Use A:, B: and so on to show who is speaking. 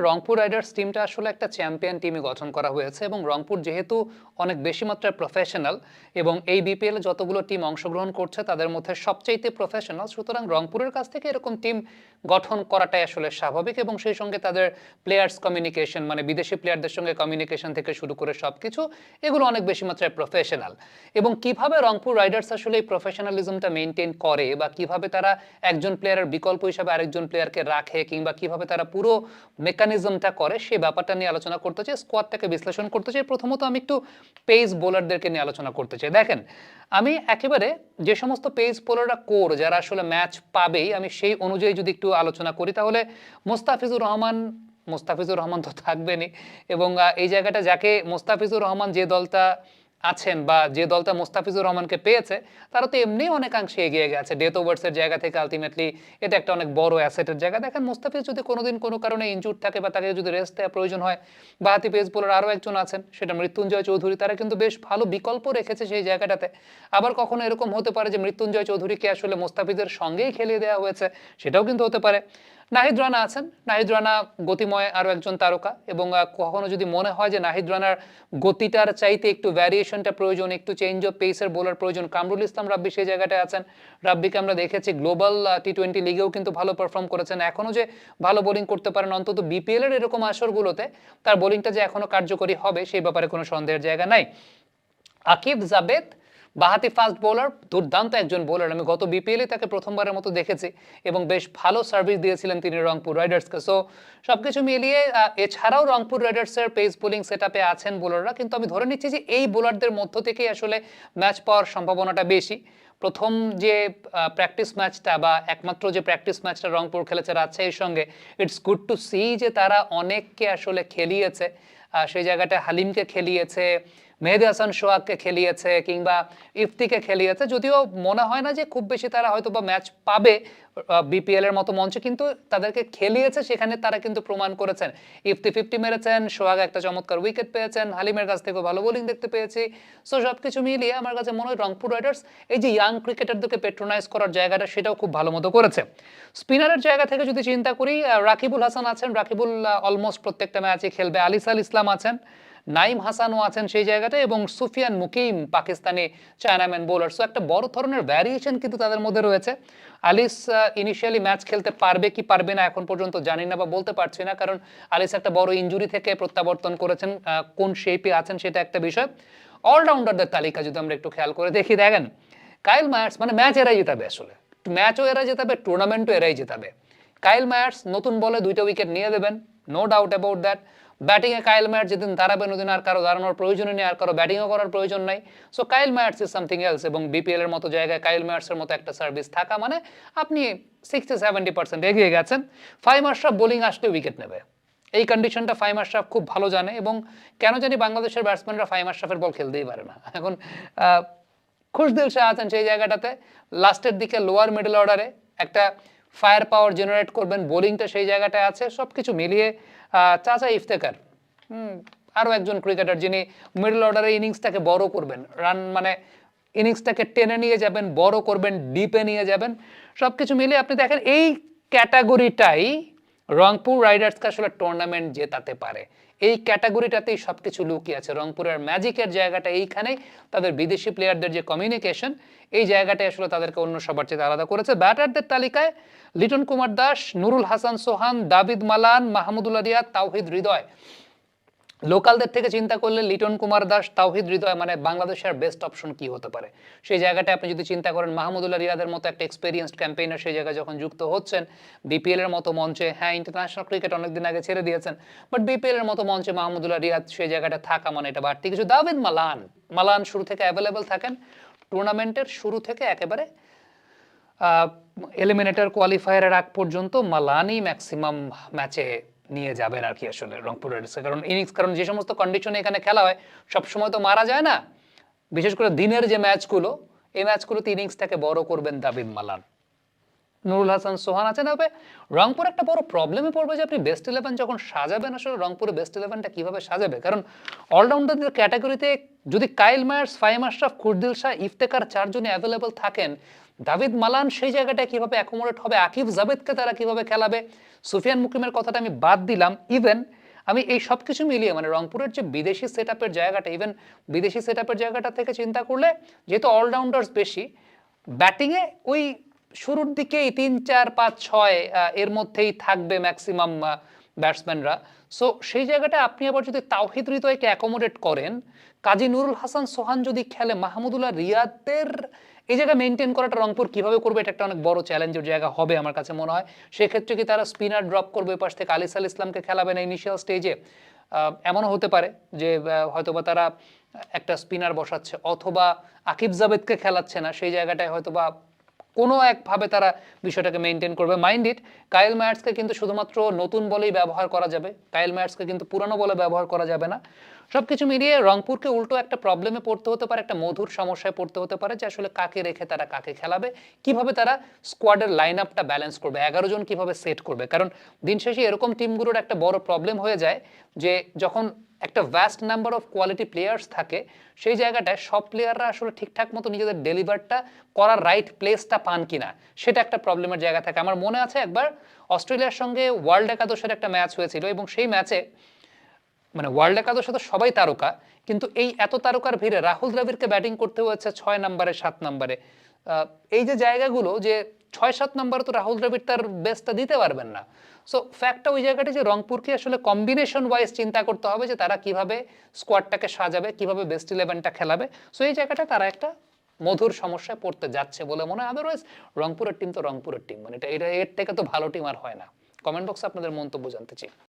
A: Rangpur Riders টিমটা আসলে একটা চ্যাম্পিয়ন টিমই গঠন করা হয়েছে এবং রংপুর যেহেতু অনেক বেশি মাত্রায় প্রফেশনাল এবং এই বিপিএল যতগুলো টিম অংশগ্রহণ করছে তাদের মধ্যে সবচাইতে প্রফেশনাল, সুতরাং রংপুরের কাছ থেকে এরকম টিম গঠন করাটাই আসলে স্বাভাবিক এবং সেই সঙ্গে তাদের প্লেয়ার্স কমিউনিকেশন মানে বিদেশি প্লেয়ারদের সঙ্গে কমিউনিকেশন থেকে শুরু করে সবকিছু এগুলো অনেক বেশি মাত্রায় প্রফেশনাল। এবং কিভাবে রংপুর রাইডার্স আসলে এই প্রফেশনালিজমটা মেনটেন করে বা কিভাবে তারা একজন প্লেয়ারের বিকল্প হিসাবে আরেকজন প্লেয়ারকে রাখে কিংবা কিভাবে তারা পুরো মেকানিজমটা করে সেই ব্যাপারটা নিয়ে আলোচনা করতে চাই, স্কোয়াডটাকে বিশ্লেষণ করতে চাই। প্রথমত আমি একটু পেস বোলারদেরকে নিয়ে আলোচনা করতে চাই। দেখেন, আমি একেবারে যে সমস্ত পেস বোলাররা কোর যারা আসলে ম্যাচ পাবেই আমি সেই অনুযায়ী যদি একটু আলোচনা করি তাহলে মোস্তাফিজুর রহমান তো থাকবেনই এবং এই জায়গাটা যাকে মোস্তাফিজুর রহমান যে দলটা আছেন বা যে দলটা মোস্তাফিজুর রহমানকে পেয়েছে তারা তো এমনি অনেকাংশে এগিয়ে গেছে ডেথ ওভার্সের জায়গা থেকে। আলটিমেটলি এটা একটা অনেক বড় অ্যাসেটের জায়গা। দেখেন, মোস্তাফিজ যদি কোনোদিন কোনো কারণে ইনজুর্ড থাকে বা তাকে যদি রেস্ট দেওয়া প্রয়োজন হয়, বাহাতি পেস বোলার আরও একজন আছেন সেটা মৃত্যুঞ্জয় চৌধুরী, তারা কিন্তু বেশ ভালো বিকল্প রেখেছে সেই জায়গাটাতে। আবার কখনো এরকম হতে পারে যে মৃত্যুঞ্জয় চৌধুরীকে আসলে মোস্তাফিজের সঙ্গেই খেলিয়ে দেওয়া হয়েছে, সেটাও কিন্তু হতে পারে। নাহিদ রানা আছেন, নাহিদ রানা গতিময় আরও একজন তারকা এবং কখনো যদি মনে হয় যে নাহিদ রানার গতিটার চাইতে একটু ভ্যারিয়েশনটা প্রয়োজন, একটু চেঞ্জ অফ পেসের বোলার প্রয়োজন, কামরুল ইসলাম রাব্বি সেই জায়গাটায় আছেন। রাব্বিকে আমরা দেখেছি গ্লোবাল টি-20 লিগেও কিন্তু ভালো পারফর্ম করেছেন। এখনও যে ভালো বোলিং করতে পারেন অন্তত বিপিএল এর এরকম আসরগুলোতে তার বোলিংটা যে এখনো কার্যকরী হবে সেই ব্যাপারে কোনো সন্দেহের জায়গা নাই। আকিব জাবেদ বাহাতি ফাস্ট বোলার, দুর্দান্ত একজন বোলার। আমি গত বিপিএলে তাকে প্রথমবারের মতো দেখেছি এবং বেশ ভালো সার্ভিস দিয়েছিলেন তিনি রংপুর রাইডার্সকে। সো সবকিছু মিলিয়ে এছাড়াও রংপুর রাইডার্সের পেস বোলিং সেটআপে আছেন বোলাররা, কিন্তু আমি ধরে নিচ্ছি যে এই বোলারদের মধ্য থেকেই আসলে ম্যাচ পাওয়ার সম্ভাবনাটা বেশি। প্রথম যে প্র্যাকটিস ম্যাচটা বা একমাত্র যে প্র্যাকটিস ম্যাচটা রংপুর খেলেছে রাজশাহীর সঙ্গে, ইটস গুড টু সি যে তারা অনেককে আসলে খেলিয়েছে। সেই জায়গাটা হালিমকে খেলিয়েছে, মেহেদী হাসান সোহাগকে খেলিয়েছে কিংবা ইফতিকে খেলিয়েছে। যদিও মনে হয় না যে খুব বেশি তারা হয়তো বা ম্যাচ পাবে বিপিএল এর মতো মঞ্চে, কিন্তু তাদেরকে খেলিয়েছে, সেখানে তারা কিন্তু প্রমাণ করেছেন। ইফতি 50 মেরেছেন, সোহাগ একটা চমৎকার উইকেট পেয়েছেন, হালিমের কাছ থেকে ভালো বোলিং দেখতে পেয়েছি। সো সবকিছু মিলিয়ে আমার কাছে মনে হয় রংপুর রাইডার্স এই যে ইয়াং ক্রিকেটারদেরকে পেট্রোনাইজ করার জায়গাটা সেটাও খুব ভালো মতো করেছে। স্পিনারের জায়গা থেকে যদি চিন্তা করি, রাকিবুল হাসান আছেন, রাকিবুল অলমোস্ট প্রত্যেকটা ম্যাচে খেলবে। আলিসাল ইসলাম আছেন, নাইম হাসানও আছেন সেই জায়গাটা এবং Sufiyan Muqeem Pakistani chinaman bowler. So একটা বড় ধরনের ভ্যারিয়েশন কিন্তু তাদের মধ্যে রয়েছে। আলিস ইনিশিয়ালি ম্যাচ খেলতে পারবে কি পারবে না এখন পর্যন্ত জানি না বা বলতে পারছি না, কারণ আলিস একটা বড় ইনজুরি থেকে প্রত্যাবর্তন করেছেন, কোন শেপে আছেন সেটা একটা বিষয়। অলরাউন্ডারদের তালিকা যদি আমরা একটু খেয়াল করে দেখি, দেখেন কাইল মায়ার্স মানে ম্যাচ এরাই জেতাবে, আসলে ম্যাচও এরাই জেতাবে, টুর্নামেন্টও এরাই জেতাবে। কাইল মায়ার্স নতুন বলে 2টা উইকেট নিয়ে দেবেন, নো ডাউট অ্যাবাউট দ্যাট। ব্যাটিংয়ে কাইল মায়ার্স যেদিন দাঁড়াবেন ওদিন আর কারো দাঁড়ানোর প্রয়োজনই নেই, আর কারো ব্যাটিংও করার প্রয়োজন নাই। So Kyle Mayers is something else এবং বিপিএল এর মতো জায়গায় কাইল মায়ার্সের মতো একটা সার্ভিস থাকা মানে আপনি 60-70% এগিয়ে গেছেন। ফাহিম আশরাফ বোলিং আসলে উইকেট নেবে, এই কন্ডিশনটা ফাহিম আশরাফ খুব ভালো জানে এবং কেন জানি বাংলাদেশের ব্যাটসম্যানরা ফাহিম আশরাফের বল খেলতেই পারে না। এখন খুশদিল শাহ আছেন সেই জায়গাটাতে, লাস্টের দিকে লোয়ার মিডল অর্ডারে একটা ফায়ার পাওয়ার জেনারেট করবেন, বোলিংটা সেই জায়গাটায় আছে। সব কিছু মিলিয়ে চাচা ইফতেখার আরও একজন ক্রিকেটার যিনি মিডল অর্ডারে ইনিংসটাকে বড় করবেন, রান মানে ইনিংসটাকে টেনে নিয়ে যাবেন, বড় করবেন, ডিপে নিয়ে যাবেন। সব কিছু মিলিয়ে আপনি দেখেন এই ক্যাটাগরিটাই রংপুর রাইডার্সকে আসলে টুর্নামেন্ট জেতাতে পারে। এই ক্যাটাগরিটাতেই সব কিছু লুকিয়ে আছে। রংপুরের ম্যাজিকের জায়গাটা এইখানেই, তাদের বিদেশি প্লেয়ারদের যে কমিউনিকেশন এই জায়গাটাই আসলে তাদেরকে অন্য সবার চেয়ে আলাদা করেছে। ব্যাটারদের তালিকায় লিটন কুমার দাস, নুরুল হাসান সোহান, দাবিদ মালান, মাহমুদুল্লাহ রিয়াদ, তাওহিদ হৃদয়। লোকালদের থেকে চিন্তা করলে লিটন কুমার দাস, তাওহিদ হৃদয় মানে বাংলাদেশের বেস্ট অপশন কি হতে পারে সেই জায়গাটা আপনি যদি চিন্তা করেন। মাহমুদুল্লাহ রিয়াদের মতো একটা এক্সপেরিয়েন্সড ক্যাম্পেইনার সেই জায়গায় যখন যুক্ত হচ্ছেন বিপিএল এর মতো মঞ্চে, হ্যাঁ ইন্টারন্যাশনাল ক্রিকেট অনেকদিন আগে ছেড়ে দিয়েছেন, বাট বিপিএল এর মতো মঞ্চে মাহমুদুল্লাহ রিয়াদ সেই জায়গাটা থাকা মানে এটা বাড়তি কিছু। দাবিদ মালান শুরু থেকে অ্যাভেলেবেল থাকেন, টুর্নামেন্টের শুরু থেকে একেবারে এলিমিনেটর কোয়ালিফায়ারের আগ পর্যন্ত মালানই ম্যাক্সিমাম ম্যাচে নিয়ে যাবেন আর কি আসলে রংপুর রাইডার্সে। কারণ ইনিংস, কারণ যে সমস্ত কন্ডিশনে এখানে খেলা হয় সবসময় তো মারা যায় না, বিশেষ করে দিনের যে ম্যাচগুলো এই ম্যাচগুলোতে ইনিংসটাকে বড় করবেন দাবিদ মালান। নুরুল হাসান সোহান আছেন। তবে রংপুর একটা বড় প্রবলেমে পড়বে যে আপনি বেস্ট 11 যখন সাজাবেন আসলে রংপুরে বেস্ট 11টা কিভাবে সাজাবে, কারণ অলরাউন্ডারদের ক্যাটাগরিতে যদি কাইল মায়ার্স, ফাহিম আশরাফ, খুশদিল শাহ, ইফতেখার চারজনই অ্যাভেলেবল থাকেন দাভিদ মালান সেই জায়গাটায় কিভাবে অ্যাকোমোডেট হবে, আকিব জাবেদকে তারা কিভাবে খেলাবে, সুফিয়ান মুকিমের কথাটা আমি বাদ দিলাম। ইভেন আমি এই সব কিছু মিলিয়ে মানে রংপুরের যে বিদেশি সেট আপের জায়গাটা, ইভেন বিদেশি সেট আপের জায়গাটা থেকে চিন্তা করলে যেহেতু অলরাউন্ডার্স বেশি, ব্যাটিংয়ে ওই শুরুর দিকেই 3 4 5 6 এর মধ্যেই থাকবে ম্যাক্সিমাম ব্যাটসম্যানরা। সো সেই জায়গাটা আপনি আবার যদি তাওহিদ হৃদয়কে অ্যাকোমোডেট করেন, কাজী নুরুল হাসান সোহান যদি খেলে, মাহমুদুল্লাহ রিয়াদের এই জায়গা মেনটেন করাটা রংপুর কিভাবে করবে, এটা একটা অনেক বড় চ্যালেঞ্জের জায়গা হবে আমার কাছে মনে হয়। সেক্ষেত্রে কি তারা স্পিনার ড্রপ করবে, পাশ থেকে আলিসাল ইসলামকে খেলাবে না ইনিশিয়াল স্টেজে? এমনও হতে পারে যে হয়তোবা তারা একটা স্পিনার বসাচ্ছে, অথবা আকিব জাবেদকে খেলাচ্ছে না, সেই জায়গাটায় হয়তোবা কোনো একভাবে তারা বিষয়টাকে মেনটেন করবে। মাইন্ড ইট, কাইল মায়ার্সকে কিন্তু শুধুমাত্র নতুন বলেই ব্যবহার করা যাবে, কাইল মায়ার্সকে কিন্তু পুরানো বলে ব্যবহার করা যাবে না। সবকিছু মিলিয়ে রংপুরকে উল্টো একটা প্রবলেমে পড়তে হতে পারে, একটা মধুর সমস্যায় পড়তে হতে পারে যে আসলে কাকে রেখে তারা কাকে খেলাবে, কিভাবে তারা স্কোয়াডের লাইন আপটা ব্যালেন্স করবে, 11 জন কিভাবে সেট করবে। কারণ দিন শেষে এরকম টিমগুলোর একটা বড় প্রবলেম হয়ে যায় যে যখন একটা vast number of quality players থাকে, সেই জায়গাটায় সব প্লেয়াররা আসলে ঠিকঠাক মতো নিজেদের ডেলিভারটা করার রাইট প্লেসটা পান কিনা, সেটা একটা প্রবলেমের জায়গা থাকে। আমার মনে আছে একবার অস্ট্রেলিয়ার সঙ্গে ওয়ার্ল্ড একাদশের একটা ম্যাচ হয়েছিল, এবং সেই ম্যাচে মানে ওয়ার্ল্ড একাদশে তো সবাই তারকা, কিন্তু এই এত তারকার ভিড়ে রাহুল দ্রাবিড়কে ব্যাটিং করতে হয়েছে 6 নম্বরে 7 নম্বরে। এই যে জায়গাগুলো, যে 6 7 নম্বরে তো রাহুল দ্রাবিড় তার বেস্টটা দিতে পারবেন না। সো ফ্যাক্টটা ওই জায়গাটা যে রংপুরকে আসলে কম্বিনেশন ওয়াইজ চিন্তা করতে হবে যে তারা কিভাবে স্কোয়াডটাকে সাজাবে, কিভাবে বেস্ট ইলেভেনটা খেলাবে। সো এই জায়গাটা তারা একটা মধুর সমস্যায় পড়তে যাচ্ছে বলে মনে হয়। আদারওয়াইজ রংপুরের টিম তো রংপুরের টিম, মানে এটা এর থেকে তো ভালো টিম আর হয় না। কমেন্ট বক্সে আপনাদের মন্তব্য জানতে চাই।